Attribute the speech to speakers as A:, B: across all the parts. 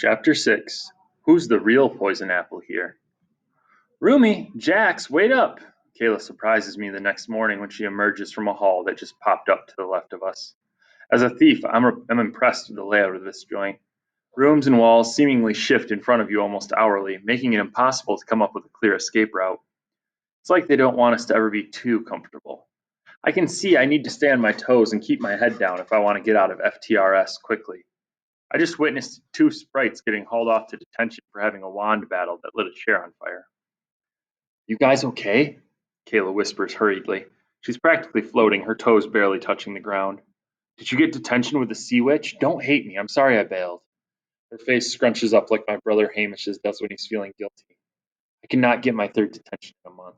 A: Chapter 6. Who's the real poison apple here? Rumi, Jax, wait up! Kayla surprises me the next morning when she emerges from a hall that just popped up to the left of us. As a thief, I'm impressed with the layout of this joint. Rooms and walls seemingly shift in front of you almost hourly, making it impossible to come up with a clear escape route. It's like they don't want us to ever be too comfortable. I can see I need to stay on my toes and keep my head down if I want to get out of FTRS quickly. I just witnessed two sprites getting hauled off to detention for having a wand battle that lit a chair on fire. You guys okay? Kayla whispers hurriedly. She's practically floating, her toes barely touching the ground. Did you get detention with the sea witch? Don't hate me. I'm sorry I bailed. Her face scrunches up like my brother Hamish's does when he's feeling guilty. I cannot get my third detention in a month.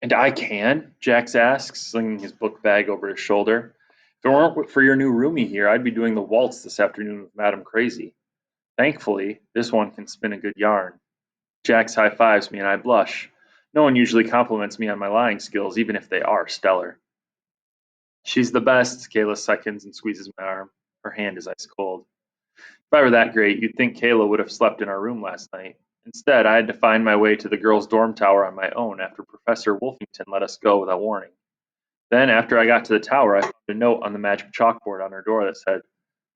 A: And I can? Jax asks, slinging his book bag over his shoulder. If it weren't for your new roomie here, I'd be doing the waltz this afternoon with Madame Crazy. Thankfully, this one can spin a good yarn. Jax high fives me and I blush. No one usually compliments me on my lying skills, even if they are stellar. She's the best, Kayla seconds and squeezes my arm. Her hand is ice cold. If I were that great, you'd think Kayla would have slept in our room last night. Instead, I had to find my way to the girls' dorm tower on my own after Professor Wolfington let us go without warning. Then, after I got to the tower, I found a note on the magic chalkboard on her door that said,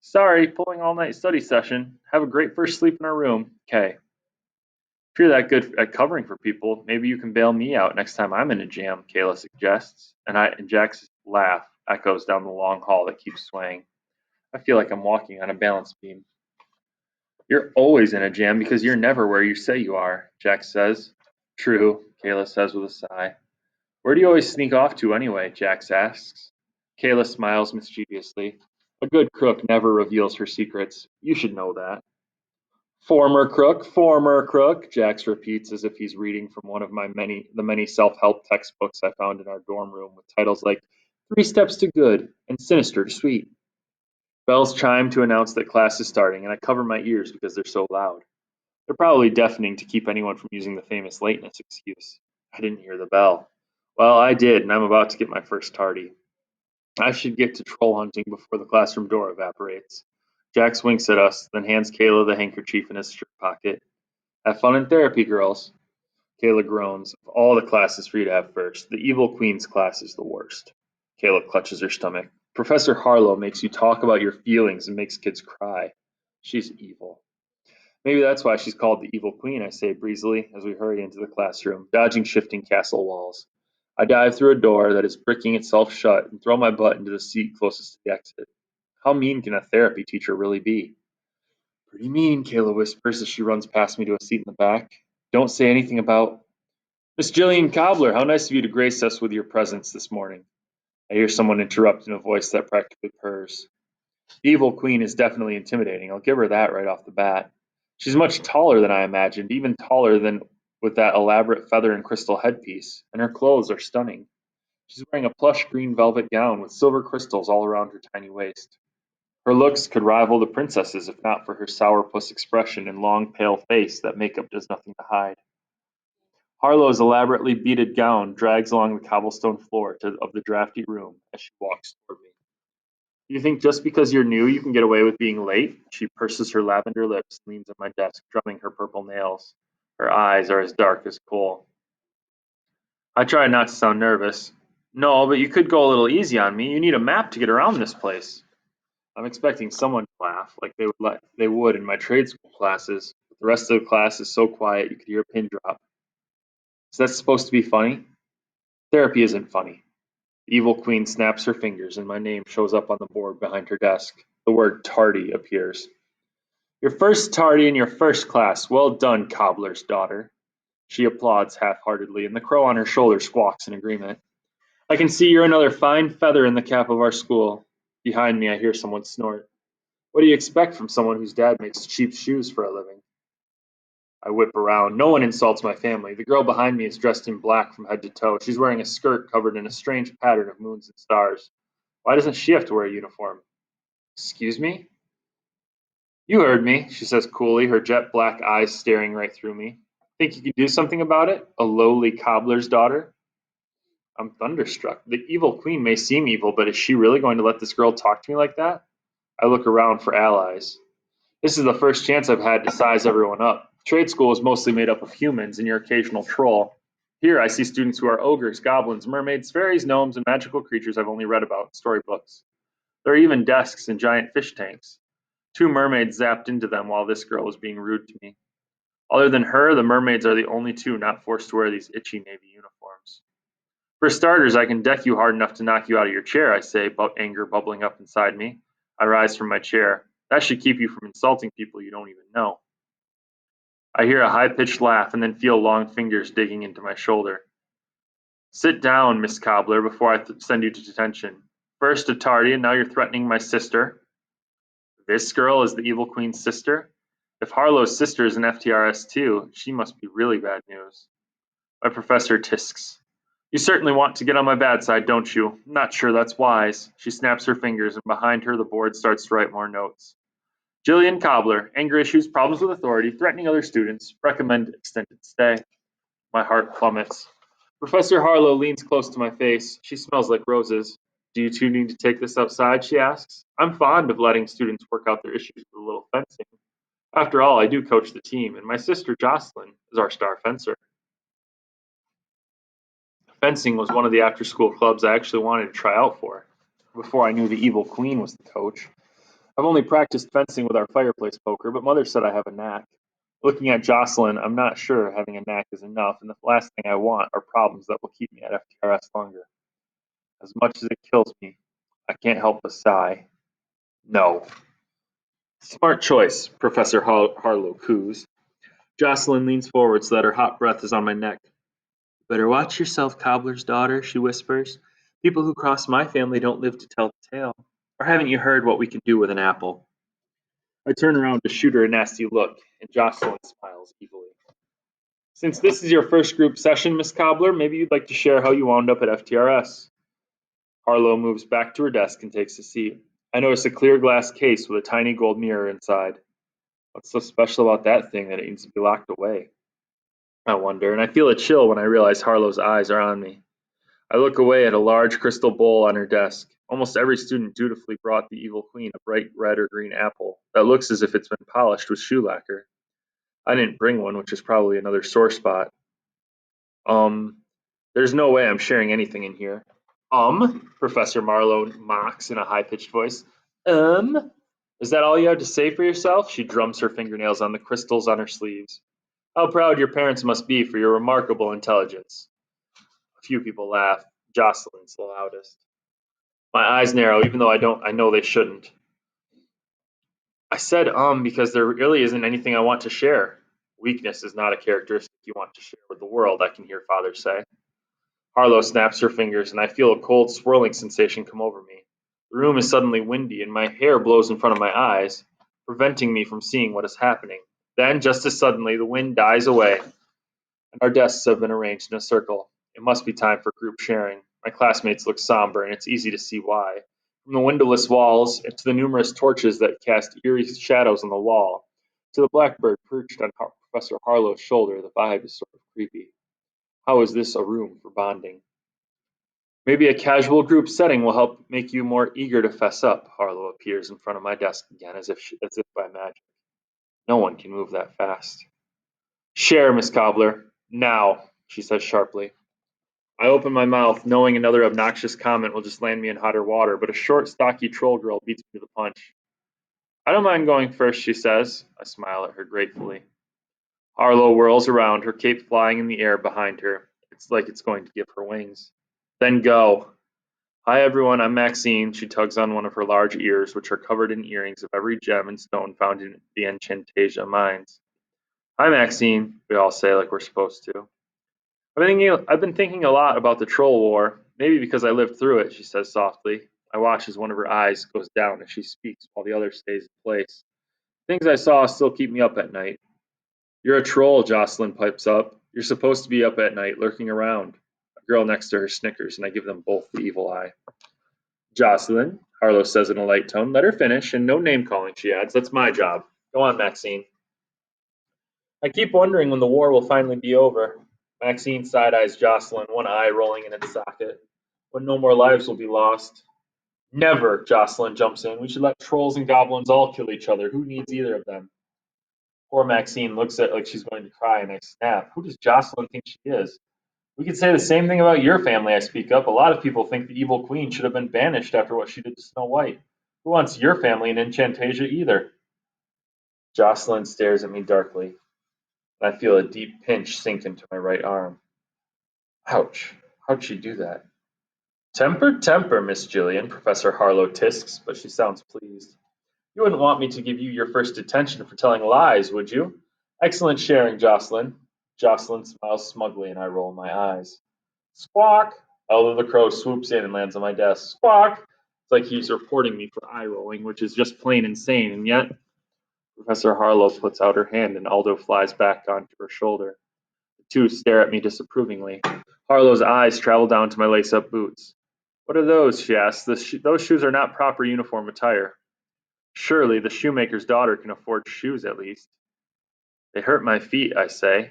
A: Sorry, pulling all-night study session. Have a great first sleep in our room, Kay. If you're that good at covering for people, maybe you can bail me out next time I'm in a jam, Kayla suggests, and Jack's laugh echoes down the long hall that keeps swaying. I feel like I'm walking on a balance beam. You're always in a jam because you're never where you say you are, Jack says. True, Kayla says with a sigh. Where do you always sneak off to anyway? Jax asks. Kayla smiles mischievously. A good crook never reveals her secrets. You should know that. Former crook, Jax repeats as if he's reading from one of the many self-help textbooks I found in our dorm room with titles like Three Steps to Good and Sinister to Sweet. Bells chime to announce that class is starting, and I cover my ears because they're so loud. They're probably deafening to keep anyone from using the famous lateness excuse. I didn't hear the bell. Well, I did, and I'm about to get my first tardy. I should get to troll hunting before the classroom door evaporates. Jax winks at us, then hands Kayla the handkerchief in his shirt pocket. Have fun in therapy, girls. Kayla groans. Of all the classes for you to have first, the Evil Queen's class is the worst. Kayla clutches her stomach. Professor Harlow makes you talk about your feelings and makes kids cry. She's evil. Maybe that's why she's called the Evil Queen, I say breezily as we hurry into the classroom, dodging shifting castle walls. I dive through a door that is bricking itself shut and throw my butt into the seat closest to the exit. How mean can a therapy teacher really be? Pretty mean, Kayla whispers as she runs past me to a seat in the back. Don't say anything about Miss Jillian Cobbler, how nice of you to grace us with your presence this morning. I hear someone interrupt in a voice that practically purrs. The Evil Queen is definitely intimidating. I'll give her that right off the bat. She's much taller than I imagined, even taller than with that elaborate feather and crystal headpiece, and her clothes are stunning. She's wearing a plush green velvet gown with silver crystals all around her tiny waist. Her looks could rival the princess's if not for her sourpuss expression and long pale face that makeup does nothing to hide. Harlow's elaborately beaded gown drags along the cobblestone floor of the drafty room as she walks toward me. You think just because you're new you can get away with being late? She purses her lavender lips and leans on my desk, drumming her purple nails. Her eyes are as dark as coal. I try not to sound nervous. No, but you could go a little easy on me. You need a map to get around this place. I'm expecting someone to laugh, like they would in my trade school classes. But the rest of the class is so quiet you could hear a pin drop. Is that supposed to be funny? Therapy isn't funny. The Evil Queen snaps her fingers and my name shows up on the board behind her desk. The word tardy appears. Your first tardy in your first class. Well done, cobbler's daughter. She applauds half-heartedly, and the crow on her shoulder squawks in agreement. I can see you're another fine feather in the cap of our school. Behind me, I hear someone snort. What do you expect from someone whose dad makes cheap shoes for a living? I whip around. No one insults my family. The girl behind me is dressed in black from head to toe. She's wearing a skirt covered in a strange pattern of moons and stars. Why doesn't she have to wear a uniform? Excuse me? You heard me, she says coolly, her jet black eyes staring right through me. Think you could do something about it? A lowly cobbler's daughter? I'm thunderstruck. The Evil Queen may seem evil, but is she really going to let this girl talk to me like that? I look around for allies. This is the first chance I've had to size everyone up. Trade school is mostly made up of humans and your occasional troll. Here I see students who are ogres, goblins, mermaids, fairies, gnomes, and magical creatures I've only read about in storybooks. There are even desks and giant fish tanks. Two mermaids zapped into them while this girl was being rude to me. Other than her, the mermaids are the only two not forced to wear these itchy navy uniforms. For starters, I can deck you hard enough to knock you out of your chair, I say, anger bubbling up inside me. I rise from my chair. That should keep you from insulting people you don't even know. I hear a high pitched laugh and then feel long fingers digging into my shoulder. Sit down, Miss Cobbler, before I send you to detention. First a tardy, and now you're threatening my sister. This girl is the Evil Queen's sister? If Harlow's sister is an FTRS too, she must be really bad news. My professor tisks. You certainly want to get on my bad side, don't you? Not sure that's wise. She snaps her fingers, and behind her the board starts to write more notes. Jillian Cobbler, anger issues, problems with authority, threatening other students, recommend extended stay. My heart plummets. Professor Harlow leans close to my face. She smells like roses. Do you two need to take this outside? She asks. I'm fond of letting students work out their issues with a little fencing. After all, I do coach the team, and my sister Jocelyn is our star fencer. Fencing was one of the after school clubs I actually wanted to try out for, before I knew the evil queen was the coach. I've only practiced fencing with our fireplace poker, but Mother said I have a knack. Looking at Jocelyn, I'm not sure having a knack is enough, and the last thing I want are problems that will keep me at FTRS longer. As much as it kills me, I can't help but sigh. No. Smart choice, Professor Harlow coos. Jocelyn leans forward so that her hot breath is on my neck. Better watch yourself, cobbler's daughter, she whispers. People who cross my family don't live to tell the tale. Or haven't you heard what we can do with an apple? I turn around to shoot her a nasty look, and Jocelyn smiles evilly. Since this is your first group session, Miss Cobbler, maybe you'd like to share how you wound up at FTRS. Harlow moves back to her desk and takes a seat. I notice a clear glass case with a tiny gold mirror inside. What's so special about that thing that it needs to be locked away? I wonder, and I feel a chill when I realize Harlow's eyes are on me. I look away at a large crystal bowl on her desk. Almost every student dutifully brought the evil queen a bright red or green apple that looks as if it's been polished with shoe lacquer. I didn't bring one, which is probably another sore spot. Um, there's no way I'm sharing anything in here. Professor Marlowe mocks in a high pitched voice. Is that all you have to say for yourself? She drums her fingernails on the crystals on her sleeves. How proud your parents must be for your remarkable intelligence. A few people laugh. Jocelyn's the loudest. My eyes narrow, even though I know they shouldn't. I said because there really isn't anything I want to share. Weakness is not a characteristic you want to share with the world, I can hear father say. Harlow snaps her fingers, and I feel a cold swirling sensation come over me. The room is suddenly windy, and my hair blows in front of my eyes, preventing me from seeing what is happening. Then, just as suddenly, the wind dies away, and our desks have been arranged in a circle. It must be time for group sharing. My classmates look somber, and it's easy to see why. From the windowless walls to the numerous torches that cast eerie shadows on the wall, to the blackbird perched on Professor Harlow's shoulder, the vibe is sort of creepy. How is this a room for bonding? Maybe a casual group setting will help make you more eager to fess up. Harlow appears in front of my desk again as if by magic. No one can move that fast. Share, Miss Cobbler. Now, she says sharply. I open my mouth, knowing another obnoxious comment will just land me in hotter water, but a short, stocky troll girl beats me to the punch. I don't mind going first, she says. I smile at her gratefully. Harlow whirls around, her cape flying in the air behind her. It's like it's going to give her wings. Then go. Hi everyone, I'm Maxine. She tugs on one of her large ears, which are covered in earrings of every gem and stone found in the Enchantasia mines. Hi Maxine, we all say like we're supposed to. I've been thinking a lot about the Troll War, maybe because I lived through it, she says softly. I watch as one of her eyes goes down as she speaks while the other stays in place. Things I saw still keep me up at night. You're a troll, Jocelyn pipes up. You're supposed to be up at night, lurking around. A girl next to her snickers, and I give them both the evil eye. Jocelyn, Harlow says in a light tone. Let her finish, and no name calling, she adds. That's my job. Go on, Maxine. I keep wondering when the war will finally be over. Maxine side eyes Jocelyn, one eye rolling in its socket. When no more lives will be lost. Never, Jocelyn jumps in. We should let trolls and goblins all kill each other. Who needs either of them? Poor Maxine looks at like she's going to cry, and I snap. Who does Jocelyn think she is? We could say the same thing about your family, I speak up. A lot of people think the evil queen should have been banished after what she did to Snow White. Who wants your family in Enchantasia either? Jocelyn stares at me darkly, and I feel a deep pinch sink into my right arm. Ouch. How'd she do that? Temper, temper, Miss Jillian, Professor Harlow tisks, but she sounds pleased. You wouldn't want me to give you your first detention for telling lies, would you? Excellent sharing, Jocelyn. Jocelyn smiles smugly, and I roll my eyes. Squawk! Elder the Crow swoops in and lands on my desk. Squawk! It's like he's reporting me for eye rolling, which is just plain insane, and yet Professor Harlow puts out her hand and Aldo flies back onto her shoulder. The two stare at me disapprovingly. Harlow's eyes travel down to my lace up boots. What are those? She asks. Those shoes are not proper uniform attire. Surely the shoemaker's daughter can afford shoes at least. They hurt my feet, I say,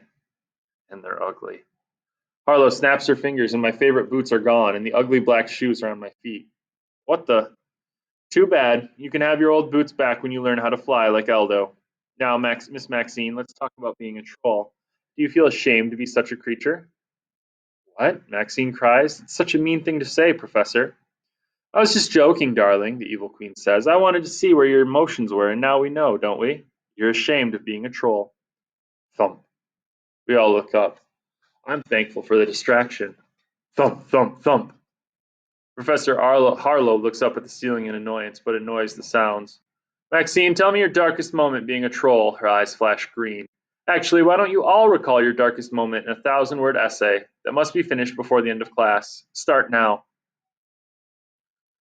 A: and they're ugly. Harlow snaps her fingers, and my favorite boots are gone, and the ugly black shoes are on my feet. What the? Too bad. You can have your old boots back when you learn how to fly like Eldo. Now, Miss Maxine, let's talk about being a troll. Do you feel ashamed to be such a creature? What? Maxine cries. It's such a mean thing to say, Professor. I was just joking, darling, the evil queen says. I wanted to see where your emotions were, and now we know, don't we? You're ashamed of being a troll. Thump. We all look up. I'm thankful for the distraction. Thump, thump, thump. Professor Harlow looks up at the ceiling in annoyance, but annoys the sounds. Maxine, tell me your darkest moment being a troll. Her eyes flash green. Actually, why don't you all recall your darkest moment in a 1,000-word essay that must be finished before the end of class? Start now.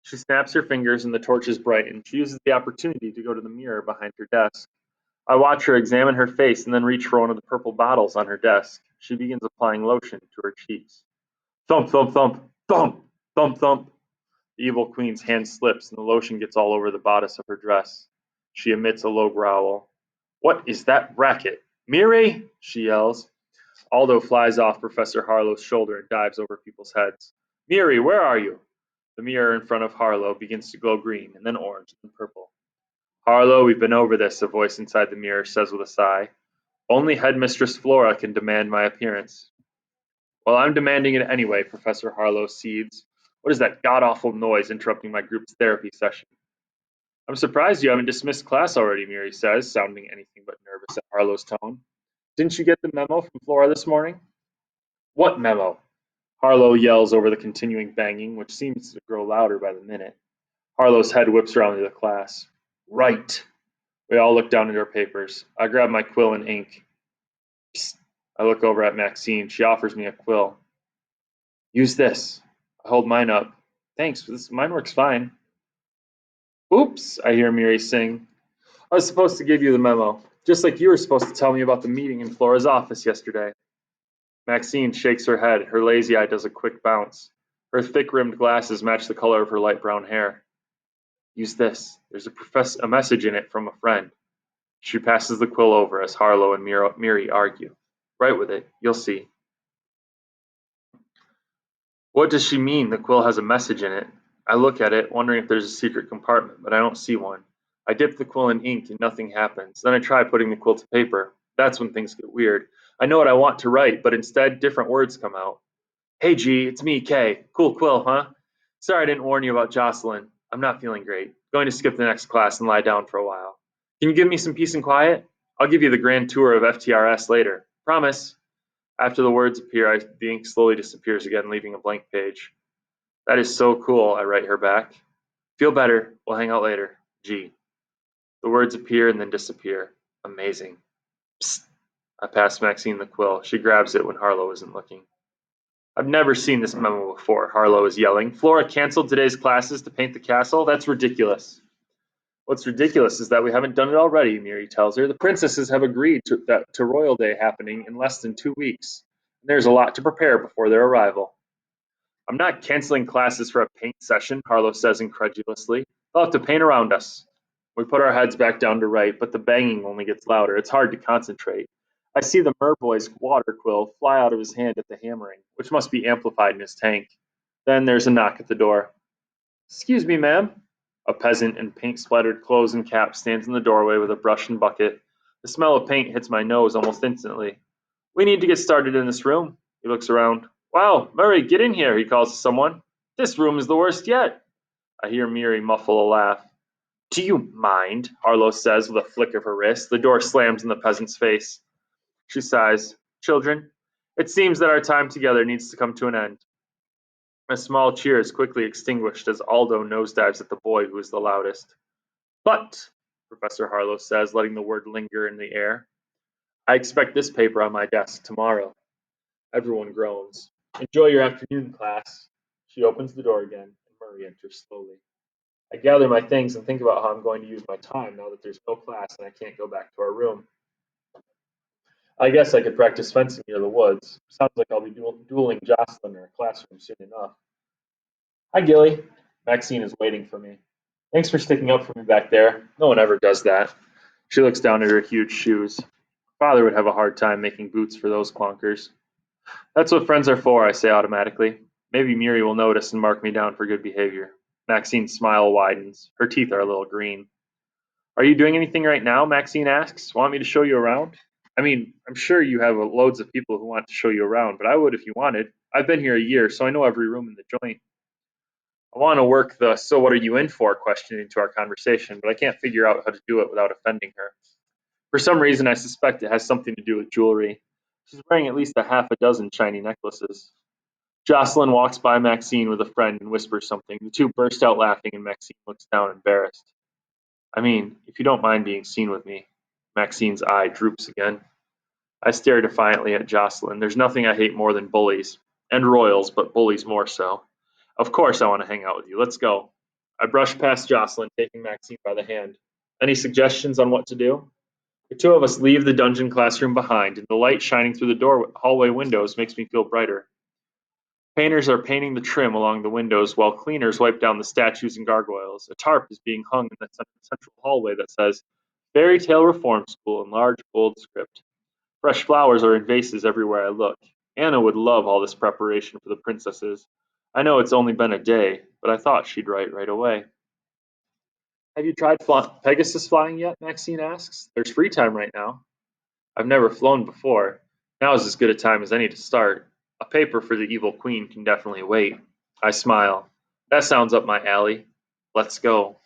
A: She snaps her fingers and the torches brighten. She uses the opportunity to go to the mirror behind her desk. I watch her examine her face and then reach for one of the purple bottles on her desk. She begins applying lotion to her cheeks. Thump, thump, thump, thump, thump, thump. The evil queen's hand slips and the lotion gets all over the bodice of her dress. She emits a low growl. What is that racket? Miri! She yells. Aldo flies off Professor Harlow's shoulder and dives over people's heads. Miri, where are you? The mirror in front of Harlow begins to glow green, and then orange, and purple. Harlow, we've been over this, a voice inside the mirror says with a sigh. Only Headmistress Flora can demand my appearance. Well, I'm demanding it anyway, Professor Harlow seethes. What is that god-awful noise interrupting my group's therapy session? I'm surprised you haven't dismissed class already, Miri says, sounding anything but nervous at Harlow's tone. Didn't you get the memo from Flora this morning? What memo? Harlow yells over the continuing banging, which seems to grow louder by the minute. Harlow's head whips around to the class. Right. We all look down at our papers. I grab my quill and ink. Psst. I look over at Maxine. She offers me a quill. Use this. I hold mine up. Thanks, mine works fine. Oops, I hear Miri sing. I was supposed to give you the memo, just like you were supposed to tell me about the meeting in Flora's office yesterday. Maxine shakes her head. Her lazy eye does a quick bounce. Her thick-rimmed glasses match the color of her light brown hair. Use this. There's a message in it from a friend. She passes the quill over as Harlow and Miri argue. Write with it. You'll see. What does she mean the quill has a message in it? I look at it, wondering if there's a secret compartment, but I don't see one. I dip the quill in ink and nothing happens. Then I try putting the quill to paper. That's when things get weird. I know what I want to write, but instead different words come out. Hey G, it's me, Kay. Cool quill, huh? Sorry I didn't warn you about Jocelyn. I'm not feeling great. Going to skip the next class and lie down for a while. Can you give me some peace and quiet? I'll give you the grand tour of FTRS later. Promise. After the words appear, the ink slowly disappears again, leaving a blank page. That is so cool, I write her back. Feel better. We'll hang out later. G. The words appear and then disappear. Amazing. Psst. I pass Maxine the quill. She grabs it when Harlow isn't looking. I've never seen this memo before, Harlow is yelling. Flora canceled today's classes to paint the castle? That's ridiculous. What's ridiculous is that we haven't done it already, Miri tells her. The princesses have agreed to Royal Day happening in less than 2 weeks. And there's a lot to prepare before their arrival. I'm not canceling classes for a paint session, Harlow says incredulously. They'll have to paint around us. We put our heads back down to write, but the banging only gets louder. It's hard to concentrate. I see the merboy's water quill fly out of his hand at the hammering, which must be amplified in his tank. Then there's a knock at the door. Excuse me, ma'am. A peasant in paint splattered clothes and cap stands in the doorway with a brush and bucket. The smell of paint hits my nose almost instantly. We need to get started in this room. He looks around. Wow, Murray, get in here, he calls to someone. This room is the worst yet. I hear Miri muffle a laugh. Do you mind? Harlow says with a flick of her wrist. The door slams in the peasant's face. She sighs. Children, it seems that our time together needs to come to an end. A small cheer is quickly extinguished as Aldo nosedives at the boy who is the loudest. But, Professor Harlow says, letting the word linger in the air, I expect this paper on my desk tomorrow. Everyone groans. Enjoy your afternoon, class. She opens the door again, and Murray enters slowly. I gather my things and think about how I'm going to use my time now that there's no class and I can't go back to our room. I guess I could practice fencing near the woods. Sounds like I'll be dueling Jocelyn in our classroom soon enough. Hi, Gilly. Maxine is waiting for me. Thanks for sticking up for me back there. No one ever does that. She looks down at her huge shoes. Father would have a hard time making boots for those clunkers. That's what friends are for, I say automatically. Maybe Miri will notice and mark me down for good behavior. Maxine's smile widens. Her teeth are a little green. Are you doing anything right now? Maxine asks. Want me to show you around? I mean, I'm sure you have loads of people who want to show you around, but I would if you wanted. I've been here a year, so I know every room in the joint. I want to work the "so what are you in for" question into our conversation, but I can't figure out how to do it without offending her. For some reason, I suspect it has something to do with jewelry. She's wearing at least a half a dozen shiny necklaces. Jocelyn walks by Maxine with a friend and whispers something. The two burst out laughing, and Maxine looks down embarrassed. I mean, if you don't mind being seen with me. Maxine's eye droops again. I stare defiantly at Jocelyn. There's nothing I hate more than bullies. And royals, but bullies more so. Of course I want to hang out with you. Let's go. I brush past Jocelyn, taking Maxine by the hand. Any suggestions on what to do? The two of us leave the dungeon classroom behind, and the light shining through the hallway windows makes me feel brighter. Painters are painting the trim along the windows while cleaners wipe down the statues and gargoyles. A tarp is being hung in the central hallway that says Fairy Tale Reform School in large bold script. Fresh flowers are in vases everywhere I look. Anna would love all this preparation for the princesses. I know it's only been a day, but I thought she'd write right away. Have you tried Pegasus flying yet? Maxine asks. There's free time right now. I've never flown before. Now is as good a time as any to start. A paper for the evil queen can definitely wait. I smile. That sounds up my alley. Let's go.